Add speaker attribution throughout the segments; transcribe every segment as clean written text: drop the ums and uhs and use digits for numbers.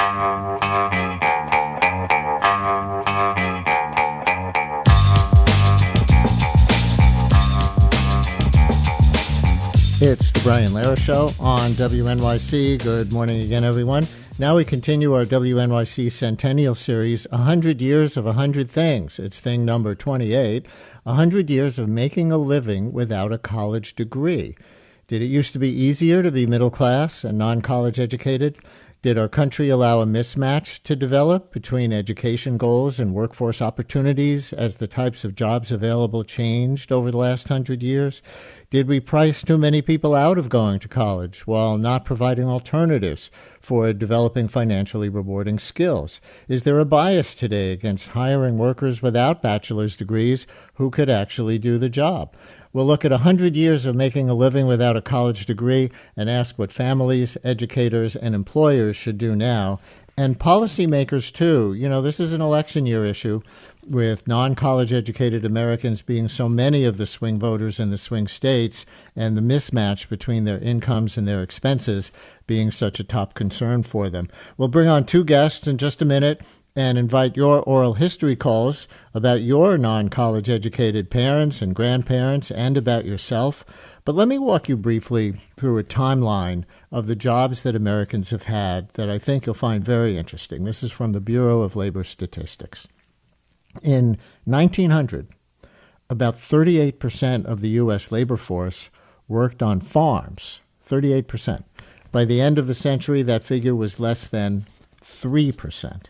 Speaker 1: It's the Brian Lehrer Show on WNYC. Good morning again, everyone. Now we continue our WNYC Centennial series, 100 Years of 100 Things. It's thing number 28, 100 Years of Making a Living Without a College Degree. Did it used to be easier to be middle class and non-college educated? Did our country allow a mismatch to develop between education goals and workforce opportunities as the types of jobs available changed over the last 100 years? Did we price too many people out of going to college while not providing alternatives for developing financially rewarding skills? Is there a bias today against hiring workers without bachelor's degrees who could actually do the job? We'll look at 100 years of making a living without a college degree and ask what families, educators, and employers should do now. And policymakers, too. You know, this is an election year issue with non-college educated Americans being so many of the swing voters in the swing states and the mismatch between their incomes and their expenses being such a top concern for them. We'll bring on two guests in just a minute and invite your oral history calls about your non-college educated parents and grandparents and about yourself. But let me walk you briefly through a timeline of the jobs that Americans have had that I think you'll find very interesting. This is from the Bureau of Labor Statistics. In 1900, about 38% of the U.S. labor force worked on farms, 38%. By the end of the century, that figure was less than 3%.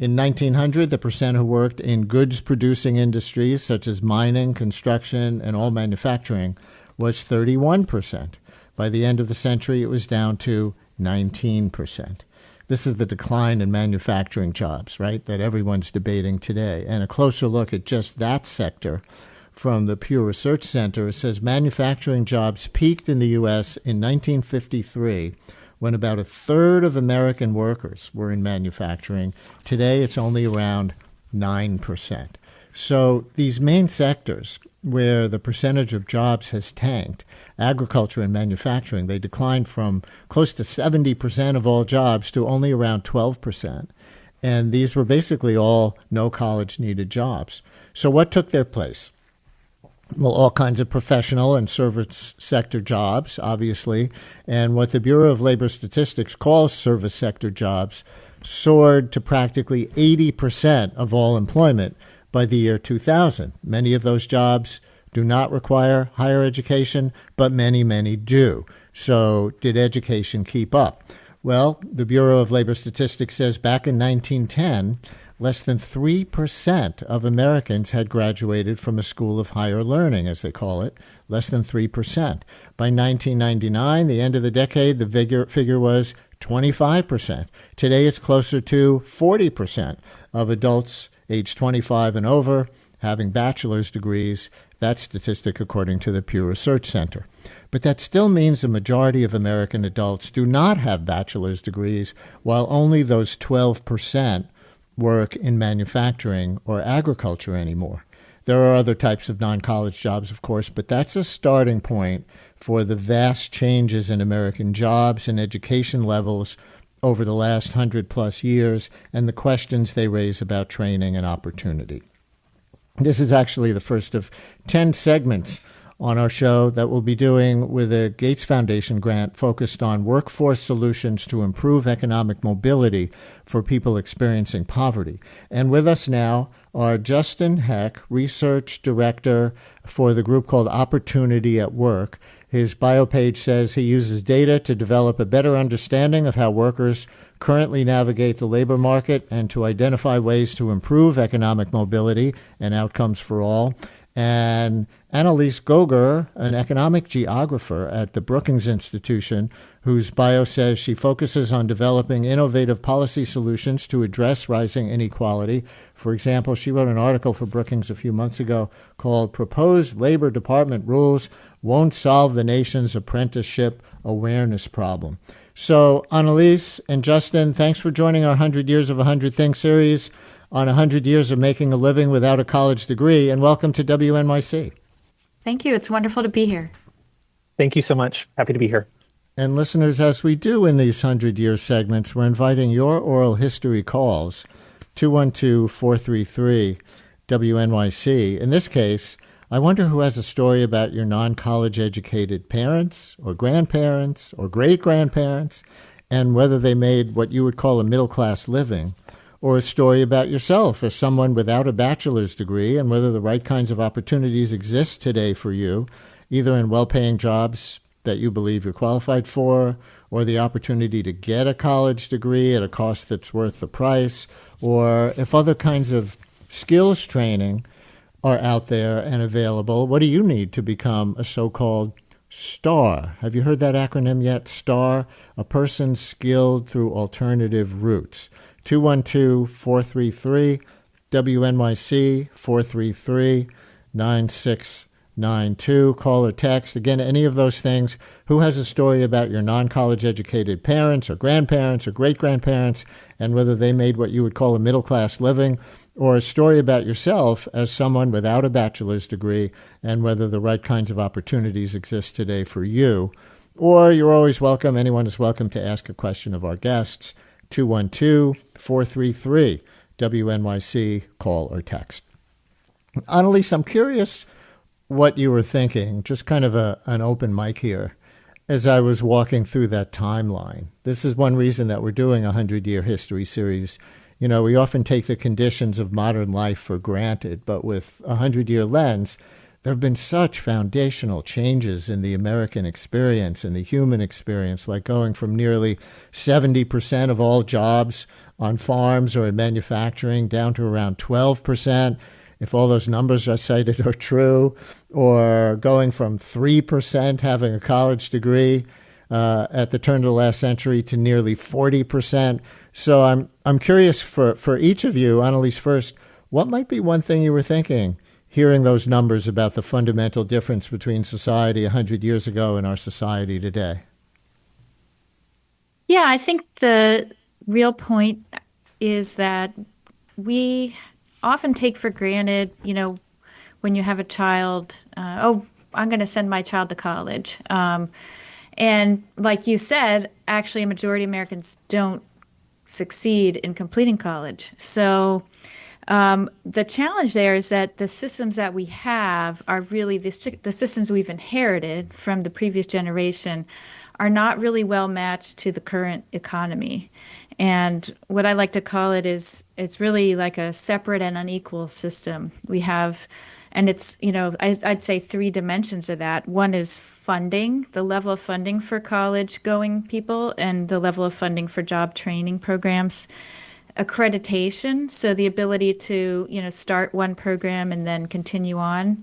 Speaker 1: In 1900, the percent who worked in goods-producing industries such as mining, construction, and all manufacturing was 31%. By the end of the century, it was down to 19%. This is the decline in manufacturing jobs, right, that everyone's debating today. And a closer look at just that sector from the Pew Research Center says manufacturing jobs peaked in the U.S. in 1953 when about a third of American workers were in manufacturing. Today, it's only around 9%. So these main sectors where the percentage of jobs has tanked, agriculture and manufacturing, they declined from close to 70% of all jobs to only around 12%. And these were basically all no college needed jobs. So what took their place? Well, all kinds of professional and service sector jobs, obviously, and what the Bureau of Labor Statistics calls service sector jobs soared to practically 80% of all employment by the year 2000. Many of those jobs do not require higher education, but many, many do. So did education keep up? Well, the Bureau of Labor Statistics says back in 1910, less than 3% of Americans had graduated from a school of higher learning, as they call it, less than 3%. By 1999, the end of the decade, the figure was 25%. Today, it's closer to 40% of adults age 25 and over having bachelor's degrees. That statistic according to the Pew Research Center. But that still means a majority of American adults do not have bachelor's degrees, while only those 12% work in manufacturing or agriculture anymore. There are other types of non-college jobs, of course, but that's a starting point for the vast changes in American jobs and education levels over the last 100-plus years and the questions they raise about training and opportunity. This is actually the first of 10 segments on our show that we'll be doing with a Gates Foundation grant focused on workforce solutions to improve economic mobility for people experiencing poverty. And with us now are Justin Heck, Research Director for the group called Opportunity at Work. His bio page says he uses data to develop a better understanding of how workers currently navigate the labor market and to identify ways to improve economic mobility and outcomes for all. And Annelies Goger, an economic geographer at the Brookings Institution, whose bio says she focuses on developing innovative policy solutions to address rising inequality. For example, she wrote an article for Brookings a few months ago called Proposed Labor Department Rules Won't Solve the Nation's Apprenticeship Awareness Problem. So, Annelies and Justin, thanks for joining our 100 Years of 100 Things series on 100 years of making a living without a college degree, and welcome to WNYC.
Speaker 2: Thank you. It's wonderful to be here.
Speaker 3: Thank you so much. Happy to be here.
Speaker 1: And listeners, as we do in these 100-year segments, we're inviting your oral history calls, 212-433-WNYC. In this case, I wonder who has a story about your non-college educated parents or grandparents or great-grandparents and whether they made what you would call a middle-class living, or a story about yourself as someone without a bachelor's degree and whether the right kinds of opportunities exist today for you, either in well-paying jobs that you believe you're qualified for, or the opportunity to get a college degree at a cost that's worth the price, or if other kinds of skills training are out there and available. What do you need to become a so-called STAR? Have you heard that acronym yet? STAR, a person skilled through alternative routes. 212-433-WNYC, 433-9692. Call or text. Again, any of those things. Who has a story about your non-college educated parents or grandparents or great-grandparents and whether they made what you would call a middle-class living, or a story about yourself as someone without a bachelor's degree and whether the right kinds of opportunities exist today for you. Or you're always welcome, anyone is welcome to ask a question of our guests, 212-433-WNYC, call or text. Annelies, I'm curious what you were thinking, just kind of an open mic here, as I was walking through that timeline. This is one reason that we're doing a 100-year history series. You know, we often take the conditions of modern life for granted, but with a 100-year lens, there have been such foundational changes in the American experience and the human experience, like going from nearly 70% of all jobs on farms or in manufacturing down to around 12%, if all those numbers I cited are true, or going from 3% having a college degree at the turn of the last century to nearly 40%. So I'm curious for each of you, Annelies first, what might be one thing you were thinking hearing those numbers about the fundamental difference between society 100 years ago and our society today?
Speaker 2: Yeah, I think the real point is that we often take for granted, when you have a child, I'm going to send my child to college. And like you said, actually, a majority of Americans don't succeed in completing college. So the challenge there is that the systems that we have are really the systems we've inherited from the previous generation are not really well matched to the current economy. And what I like to call it is it's really like a separate and unequal system. We have, and it's, I'd say three dimensions of that. One is funding, the level of funding for college going people and the level of funding for job training programs. Accreditation, so the ability to, start one program and then continue on.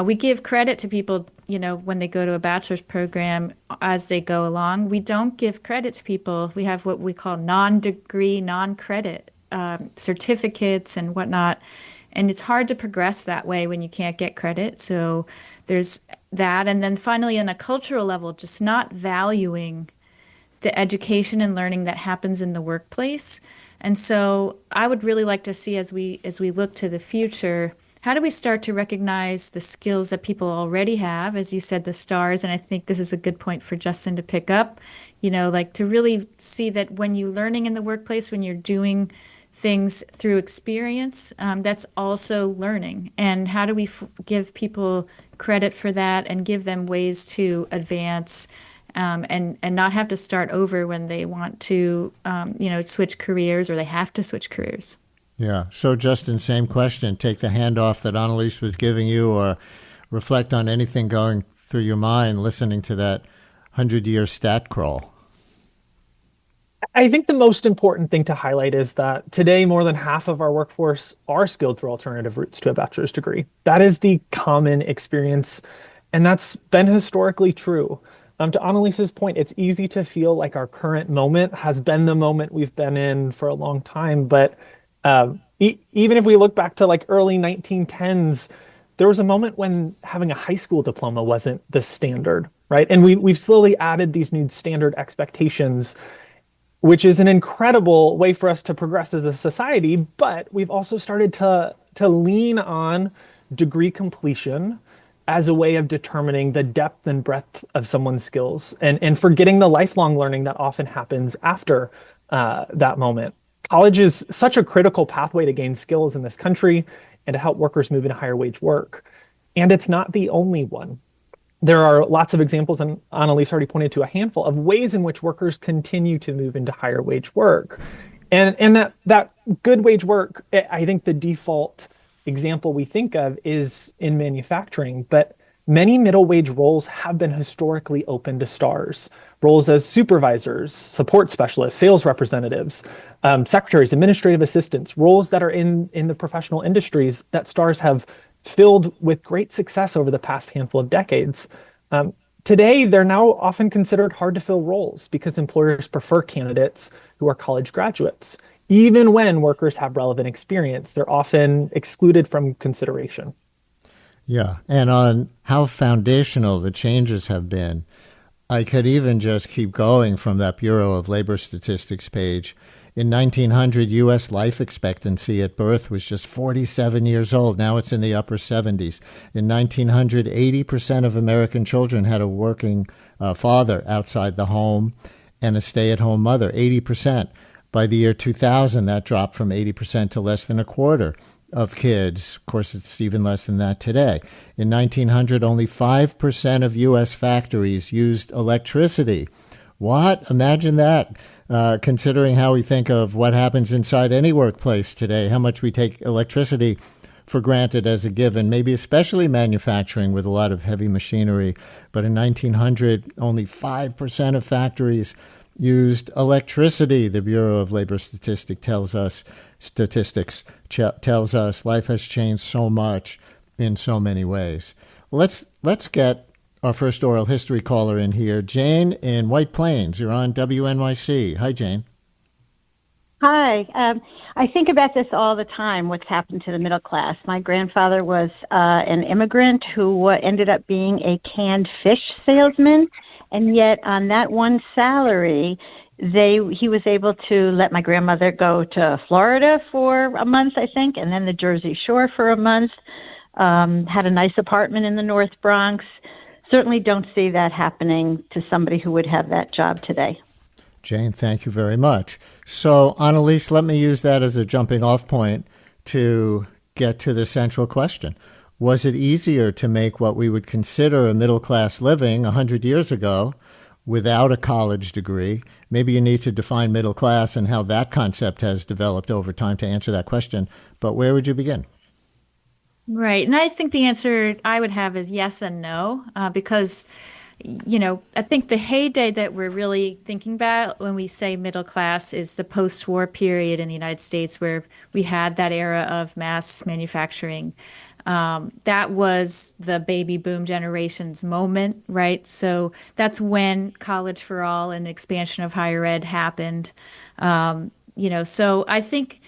Speaker 2: We give credit to people, when they go to a bachelor's program as they go along. We don't give credit to people. We have what we call non-degree, non-credit certificates and whatnot. And it's hard to progress that way when you can't get credit. So there's that. And then finally, on a cultural level, just not valuing the education and learning that happens in the workplace. And so I would really like to see as we look to the future, how do we start to recognize the skills that people already have, as you said, the stars, and I think this is a good point for Justin to pick up, like to really see that when you're learning in the workplace, when you're doing things through experience, that's also learning. And how do we give people credit for that and give them ways to advance and not have to start over when they want to, switch careers or they have to switch careers.
Speaker 1: Yeah. So, Justin, same question. Take the handoff that Annelies was giving you, or reflect on anything going through your mind listening to that 100-year stat crawl.
Speaker 3: I think the most important thing to highlight is that today more than half of our workforce are skilled through alternative routes to a bachelor's degree. That is the common experience, and that's been historically true. To Annelies's point, it's easy to feel like our current moment has been the moment we've been in for a long time. But even if we look back to like early 1910s, there was a moment when having a high school diploma wasn't the standard, right? And we've slowly added these new standard expectations, which is an incredible way for us to progress as a society. But we've also started to lean on degree completion as a way of determining the depth and breadth of someone's skills and forgetting the lifelong learning that often happens after that moment. College is such a critical pathway to gain skills in this country and to help workers move into higher wage work. And it's not the only one. There are lots of examples, and Annelies already pointed to a handful of ways in which workers continue to move into higher wage work. And that good wage work, I think the default example we think of is in manufacturing, but many middle wage roles have been historically open to stars. Roles as supervisors, support specialists, sales representatives, secretaries, administrative assistants, roles that are in the professional industries that stars have filled with great success over the past handful of decades. Today, they're now often considered hard to fill roles because employers prefer candidates who are college graduates. Even when workers have relevant experience, they're often excluded from consideration.
Speaker 1: Yeah, and on how foundational the changes have been, I could even just keep going from that Bureau of Labor Statistics page. In 1900, U.S. life expectancy at birth was just 47 years old. Now it's in the upper 70s. In 1900, 80% of American children had a working father outside the home and a stay-at-home mother, 80%. By the year 2000, that dropped from 80% to less than a quarter of kids. Of course, it's even less than that today. In 1900, only 5% of U.S. factories used electricity. What? Imagine that, considering how we think of what happens inside any workplace today, how much we take electricity for granted as a given, maybe especially manufacturing with a lot of heavy machinery. But in 1900, only 5% of factories used electricity. The Bureau of Labor Statistics tells us life has changed so much in so many ways. Let's get our first oral history caller in here. Jane in White Plains. You're on WNYC. Hi, Jane.
Speaker 4: Hi. I think about this all the time, what's happened to the middle class. My grandfather was an immigrant who ended up being a canned fish salesman, and yet on that one salary, he was able to let my grandmother go to Florida for a month, I think, and then the Jersey Shore for a month, had a nice apartment in the North Bronx. Certainly don't see that happening to somebody who would have that job today.
Speaker 1: Jane, thank you very much. So, Annelies, let me use that as a jumping off point to get to the central question. Was it easier to make what we would consider a middle-class living 100 years ago without a college degree? Maybe you need to define middle class and how that concept has developed over time to answer that question. But where would you begin?
Speaker 2: Right. And I think the answer I would have is yes and no, because, I think the heyday that we're really thinking about when we say middle class is the post-war period in the United States where we had that era of mass manufacturing. That was the baby boom generation's moment, right? So that's when college for all and expansion of higher ed happened. So I think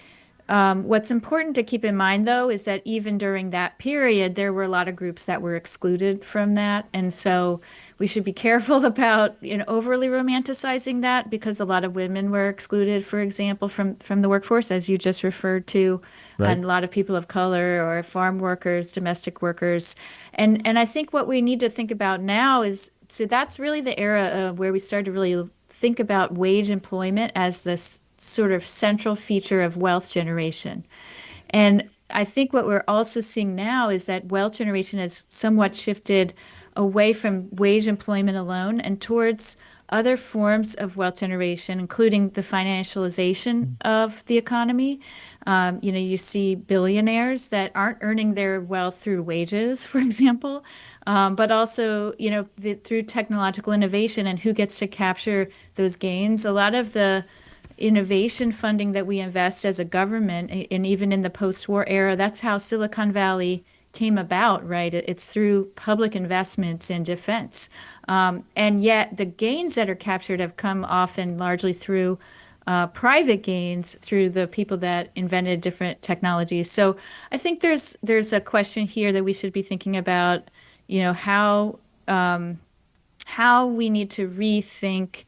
Speaker 2: what's important to keep in mind, though, is that even during that period, there were a lot of groups that were excluded from that. And so we should be careful about overly romanticizing that because a lot of women were excluded, for example, from the workforce, as you just referred to, right. And a lot of people of color or farm workers, domestic workers. And I think what we need to think about now is, so that's really the era where we started to really think about wage employment as this sort of central feature of wealth generation. And I think what we're also seeing now is that wealth generation has somewhat shifted away from wage employment alone and towards other forms of wealth generation, including the financialization of the economy. You see billionaires that aren't earning their wealth through wages, for example, but also, through technological innovation and who gets to capture those gains. A lot of the innovation funding that we invest as a government, and even in the post-war era, that's how Silicon Valley came about, right? It's through public investments in defense. And yet the gains that are captured have come often largely through private gains through the people that invented different technologies. So I think there's a question here that we should be thinking about, how we need to rethink.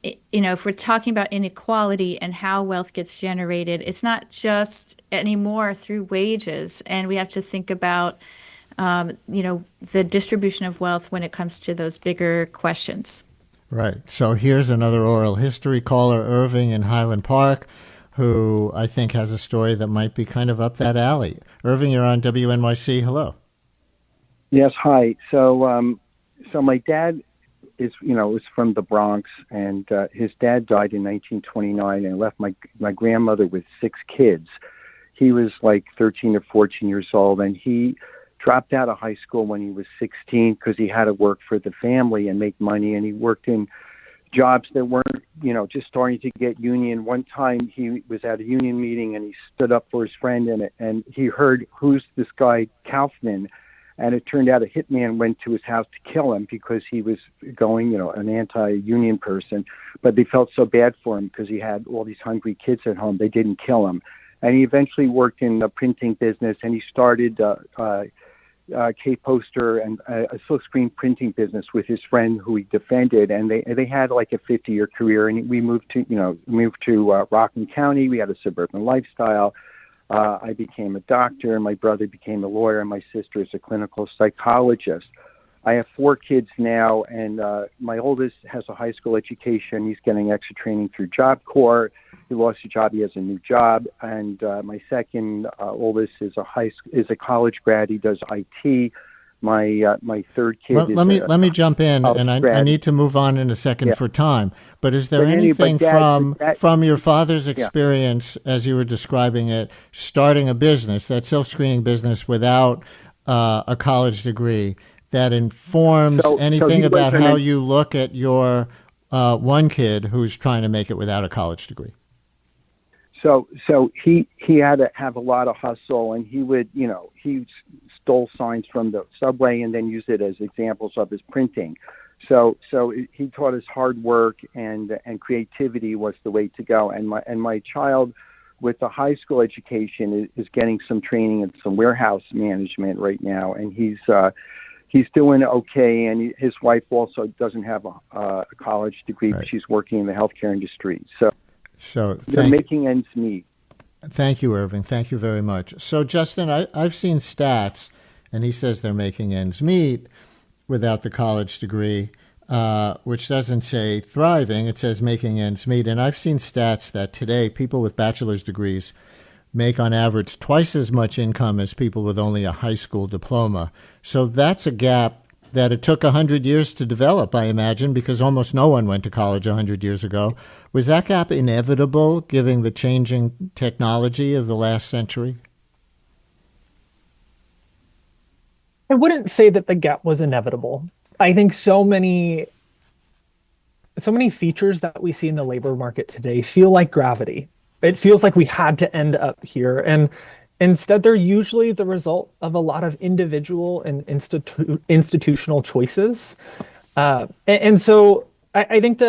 Speaker 2: If we're talking about inequality and how wealth gets generated, it's not just anymore through wages. And we have to think about the distribution of wealth when it comes to those bigger questions.
Speaker 1: Right. So here's another oral history caller, Irving in Highland Park, who I think has a story that might be kind of up that alley. Irving, you're on WNYC. Hello.
Speaker 5: Yes, hi. So my dad is from the Bronx, and his dad died in 1929 and left my grandmother with 6 kids. He was like 13 or 14 years old, and he dropped out of high school when he was 16 because he had to work for the family and make money, and he worked in jobs that weren't, just starting to get union. One time he was at a union meeting and he stood up for his friend, and he heard, "Who's this guy Kaufman?" And it turned out a hitman went to his house to kill him because he was going, an anti-union person. But they felt so bad for him because he had all these hungry kids at home. They didn't kill him. And he eventually worked in the printing business, and he started K-poster and a silkscreen printing business with his friend who he defended. And they had like a 50-year career. And we moved to Rockland County. We had a suburban lifestyle. I became a doctor, my brother became a lawyer, and my sister is a clinical psychologist. I have 4 kids now, and my oldest has a high school education. He's getting extra training through Job Corps. He lost a job. He has a new job. And my second oldest is a college grad. He does IT. My third kid.
Speaker 1: Let me jump in, and I need to move on in a second for time. But is there anything from your father's experience, as you were describing it, starting a business, that silk-screening business, without a college degree, that informs anything about how you look at your one kid who's trying to make it without a college degree?
Speaker 5: So he had to have a lot of hustle, and he would, he stole signs from the subway and then used it as examples of his printing. So he taught us hard work and creativity was the way to go. And my child with the high school education is getting some training in some warehouse management right now, and he's doing okay. And his wife also doesn't have a college degree, but she's working in the healthcare industry. So they're making ends meet.
Speaker 1: Thank you, Irving. Thank you very much. So, Justin, I've seen stats, and he says they're making ends meet without the college degree, which doesn't say thriving. It says making ends meet. And I've seen stats that today people with bachelor's degrees make on average twice as much income as people with only a high school diploma. So that's a gap that it took 100 years to develop, I imagine, because almost no one went to college 100 years ago. Was that gap inevitable, given the changing technology of the last century?
Speaker 3: I wouldn't say that the gap was inevitable. I think so many features that we see in the labor market today feel like gravity. It feels like we had to end up here. And instead, they're usually the result of a lot of individual and institutional choices. And so I think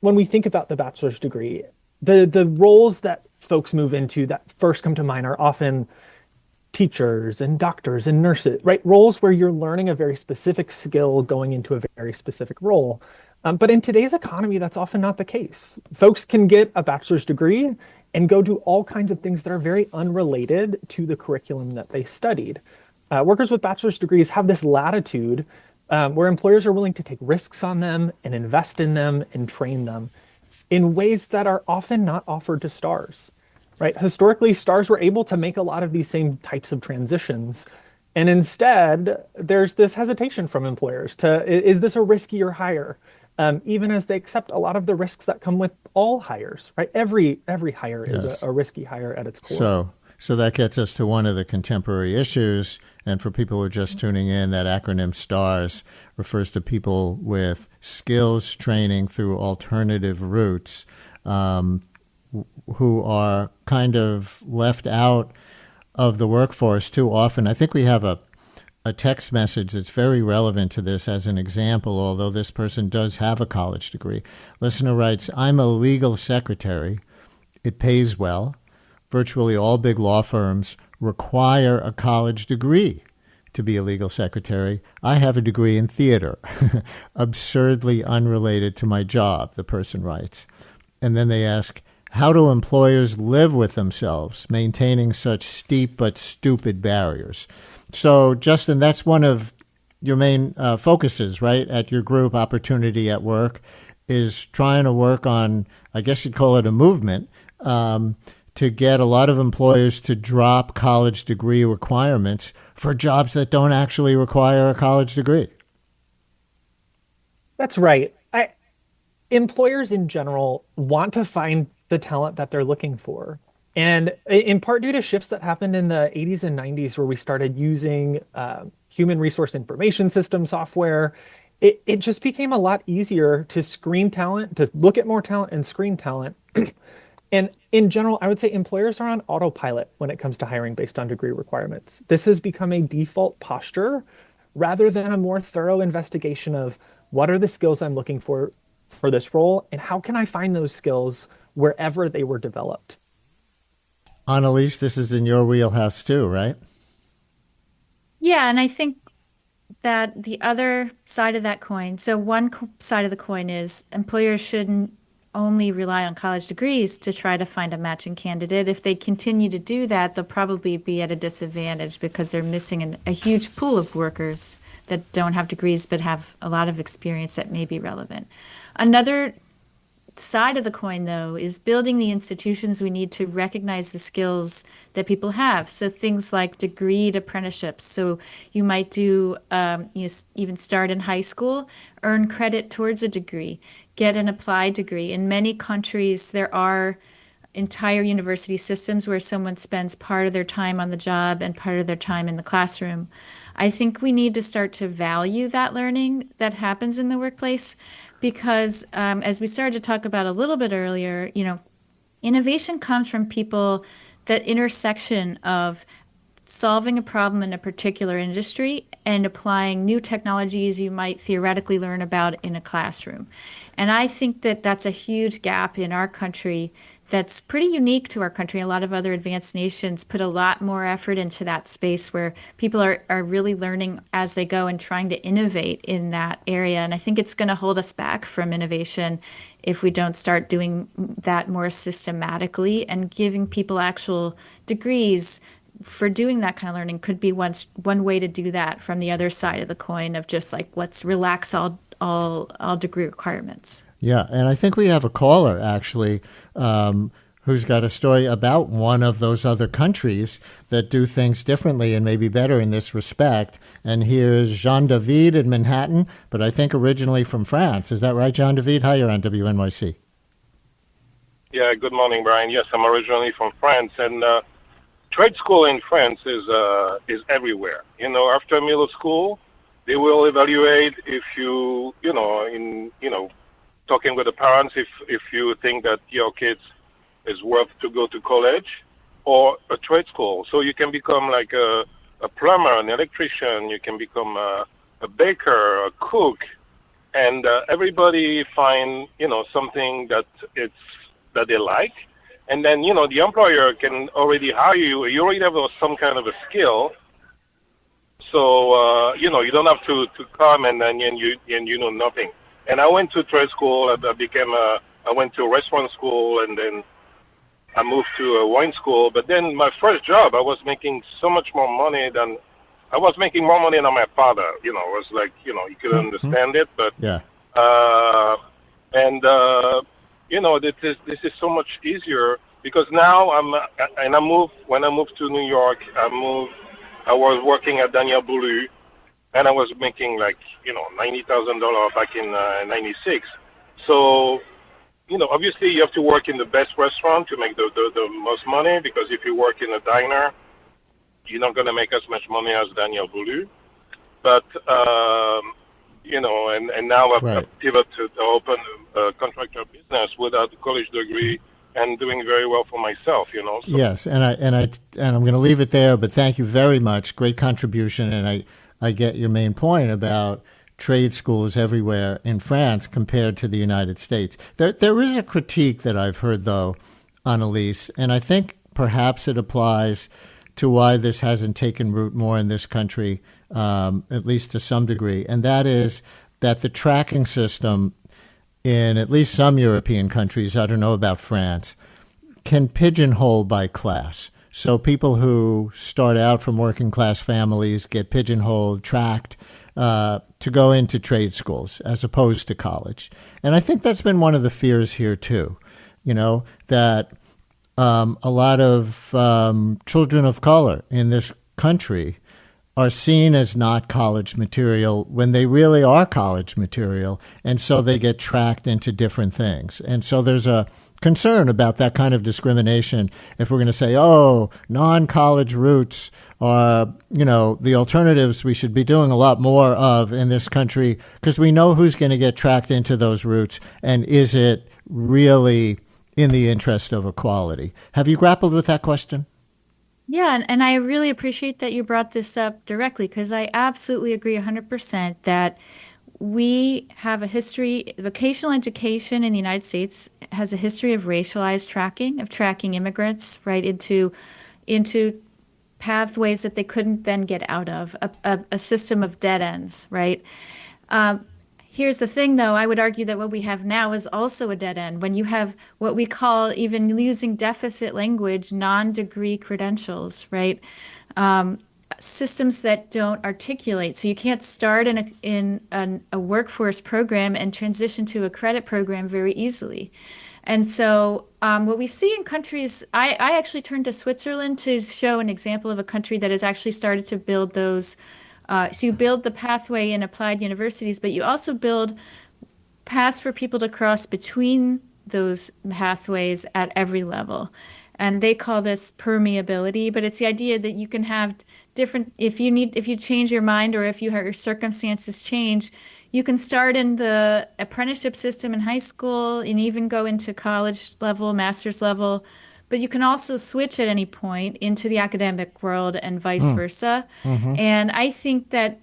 Speaker 3: when we think about the bachelor's degree, the roles that folks move into that first come to mind are often teachers and doctors and nurses, right? Roles where you're learning a very specific skill going into a very specific role. But in today's economy, that's often not the case. Folks can get a bachelor's degree and go do all kinds of things that are very unrelated to the curriculum that they studied. Workers with bachelor's degrees have this latitude where employers are willing to take risks on them and invest in them and train them in ways that are often not offered to stars, right? Historically, stars were able to make a lot of these same types of transitions. And instead, there's this hesitation from employers is this a riskier hire? Even as they accept a lot of the risks that come with all hires, right? Every hire is a risky hire at its core.
Speaker 1: So that gets us to one of the contemporary issues. And for people who are just tuning in, that acronym STARS refers to people with skills training through alternative routes who are kind of left out of the workforce too often. I think we have a text message that's very relevant to this as an example, although this person does have a college degree. Listener writes, I'm a legal secretary. It pays well. Virtually all big law firms require a college degree to be a legal secretary. I have a degree in theater, absurdly unrelated to my job, the person writes. And then they ask, how do employers live with themselves, maintaining such steep but stupid barriers? So, Justin, that's one of your main focuses, right, at your group, Opportunity at Work, is trying to work on, I guess you'd call it a movement, to get a lot of employers to drop college degree requirements for jobs that don't actually require a college degree.
Speaker 3: That's right. Employers in general want to find the talent that they're looking for. And in part due to shifts that happened in the 80s and 90s, where we started using human resource information system software, it just became a lot easier to screen talent, to look at more talent and screen talent. And in general, I would say employers are on autopilot when it comes to hiring based on degree requirements. This has become a default posture rather than a more thorough investigation of what are the skills I'm looking for this role, and how can I find those skills wherever they were developed.
Speaker 1: Annelies, this is in your wheelhouse too, right?
Speaker 2: Yeah, and I think that the other side of that coin, so one side of the coin is employers shouldn't only rely on college degrees to try to find a matching candidate. If they continue to do that, they'll probably be at a disadvantage because they're missing a huge pool of workers that don't have degrees but have a lot of experience that may be relevant. Another side of the coin, though, is building the institutions we need to recognize the skills that people have. So things like degreed apprenticeships. So you might do, even start in high school, earn credit towards a degree, get an applied degree. In many countries, there are entire university systems where someone spends part of their time on the job and part of their time in the classroom. I think we need to start to value that learning that happens in the workplace because as we started to talk about a little bit earlier, innovation comes from people, that intersection of solving a problem in a particular industry and applying new technologies you might theoretically learn about in a classroom. And I think that that's a huge gap in our country that's pretty unique to our country. A lot of other advanced nations put a lot more effort into that space where people are really learning as they go and trying to innovate in that area. And I think it's going to hold us back from innovation if we don't start doing that more systematically, and giving people actual degrees for doing that kind of learning could be one way to do that from the other side of the coin of just like, let's relax all degree requirements.
Speaker 1: Yeah, and I think we have a caller, actually, who's got a story about one of those other countries that do things differently and maybe better in this respect. And here's Jean-David in Manhattan, but I think originally from France. Is that right, Jean-David? Hi, you're on WNYC.
Speaker 6: Yeah, good morning, Brian. Yes, I'm originally from France, and trade school in France is everywhere. After middle school, they will evaluate if talking with the parents, if you think that your kids is worth to go to college or a trade school. So you can become like a plumber, an electrician, you can become a baker, a cook, and everybody find, something that they like. And then, the employer can already hire you. You already have some kind of a skill. So, you don't have to come and you know nothing. And I went to trade school. I went to a restaurant school, and then I moved to a wine school. But then my first job, I was making so much more money than my father. It was like, you could understand it, but
Speaker 1: yeah.
Speaker 6: This is so much easier because now when I moved to New York, I was working at Daniel Boulou, and I was making like, $90,000 back in '96. So, obviously you have to work in the best restaurant to make the most money, because if you work in a diner, you're not going to make as much money as Daniel Boulou. But, and now I've pivoted to open a contractor business without a college degree and doing very well for myself, So.
Speaker 1: Yes, and I'm going to leave it there, but thank you very much. Great contribution, and I get your main point about trade schools everywhere in France compared to the United States. There is a critique that I've heard, though, Annelies, and I think perhaps it applies to why this hasn't taken root more in this country, at least to some degree, and that is that the tracking system in at least some European countries, I don't know about France, can pigeonhole by class. So people who start out from working class families get pigeonholed, tracked to go into trade schools as opposed to college. And I think that's been one of the fears here too, that a lot of children of color in this country are seen as not college material when they really are college material. And so they get tracked into different things. And so there's a concern about that kind of discrimination if we're going to say, oh, non-college routes are, the alternatives we should be doing a lot more of in this country, because we know who's going to get tracked into those routes, and is it really in the interest of equality? Have you grappled with that question?
Speaker 2: Yeah, and I really appreciate that you brought this up directly, because I absolutely agree 100% that we have a history, vocational education in the United States has a history of racialized tracking, of tracking immigrants right into pathways that they couldn't then get out of, a system of dead ends, right? Here's the thing, though. I would argue that what we have now is also a dead end. When you have what we call, even using deficit language, non-degree credentials, right? Systems that don't articulate. So you can't start in a workforce program and transition to a credit program very easily. And so what we see in countries, I actually turned to Switzerland to show an example of a country that has actually started to build those. So you build the pathway in applied universities, but you also build paths for people to cross between those pathways at every level. And they call this permeability, but it's the idea that you can have different, if you change your mind, or if your circumstances change, you can start in the apprenticeship system in high school and even go into college level, master's level. But you can also switch at any point into the academic world and vice versa. Mm-hmm. And I think that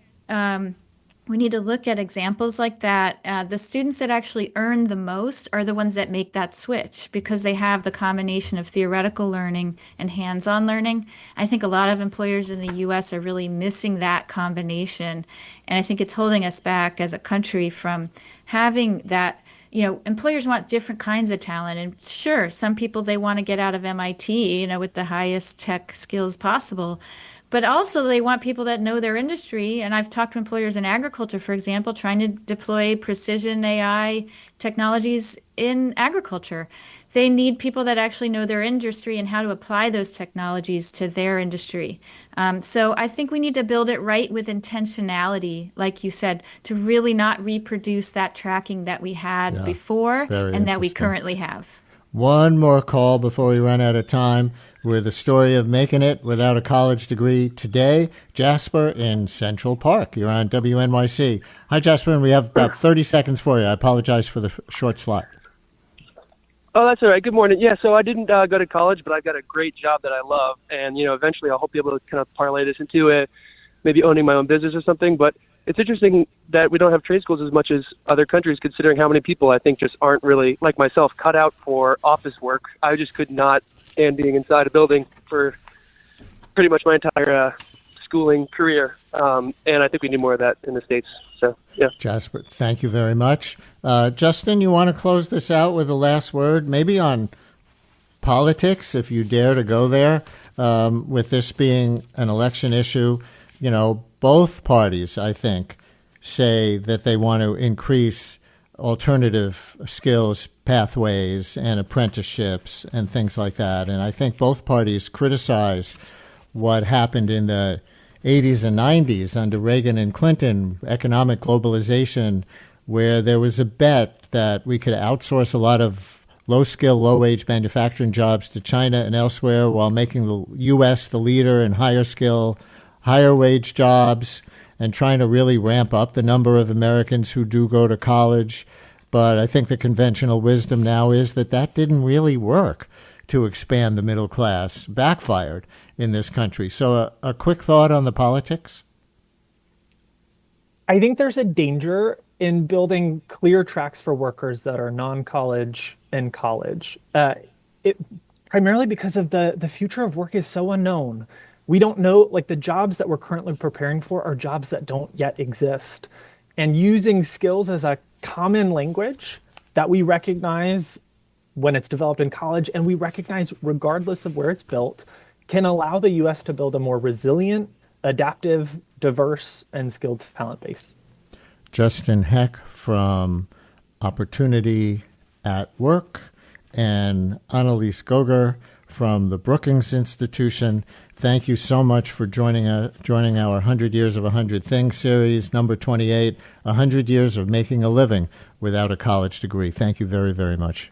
Speaker 2: we need to look at examples like that. The students that actually earn the most are the ones that make that switch, because they have the combination of theoretical learning and hands-on learning. I think a lot of employers in the U.S. are really missing that combination. And I think it's holding us back as a country from having that. Employers want different kinds of talent. And sure, some people, they want to get out of MIT, with the highest tech skills possible. But also they want people that know their industry. And I've talked to employers in agriculture, for example, trying to deploy precision AI technologies in agriculture. They need people that actually know their industry and how to apply those technologies to their industry. So I think we need to build it right with intentionality, like you said, to really not reproduce that tracking that we had before and that we currently have.
Speaker 1: One more call before we run out of time with the story of making it without a college degree today. Jasper in Central Park. You're on WNYC. Hi, Jasper, and we have about 30 seconds for you. I apologize for the short slot.
Speaker 7: Oh, that's all right. Good morning. Yeah, so I didn't go to college, but I've got a great job that I love. And, eventually I hope to be able to kind of parlay this into maybe owning my own business or something. But it's interesting that we don't have trade schools as much as other countries, considering how many people I think just aren't really, like myself, cut out for office work. I just could not stand being inside a building for pretty much my entire schooling career. And I think we need more of that in the States. So, yeah.
Speaker 1: Jasper, thank you very much. Justin, you want to close this out with a last word, maybe on politics, if you dare to go there, with this being an election issue? Both parties, I think, say that they want to increase alternative skills pathways and apprenticeships and things like that. And I think both parties criticize what happened in the 80s and 90s under Reagan and Clinton, economic globalization, where there was a bet that we could outsource a lot of low-skill, low-wage manufacturing jobs to China and elsewhere while making the U.S. the leader in higher-skill, higher-wage jobs, and trying to really ramp up the number of Americans who do go to college. But I think the conventional wisdom now is that that didn't really work to expand the middle class, backfired in this country. So a quick thought on the politics?
Speaker 3: I think there's a danger in building clear tracks for workers that are non-college and college. Primarily because of the future of work is so unknown. We don't know, like the jobs that we're currently preparing for are jobs that don't yet exist. And using skills as a common language that we recognize when it's developed in college and we recognize regardless of where it's built can allow the U.S. to build a more resilient, adaptive, diverse, and skilled talent base.
Speaker 1: Justin Heck from Opportunity at Work and Annelies Goger from the Brookings Institution. Thank you so much for joining our 100 Years of 100 Things series, number 28, 100 Years of Making a Living Without a College Degree. Thank you very, very much.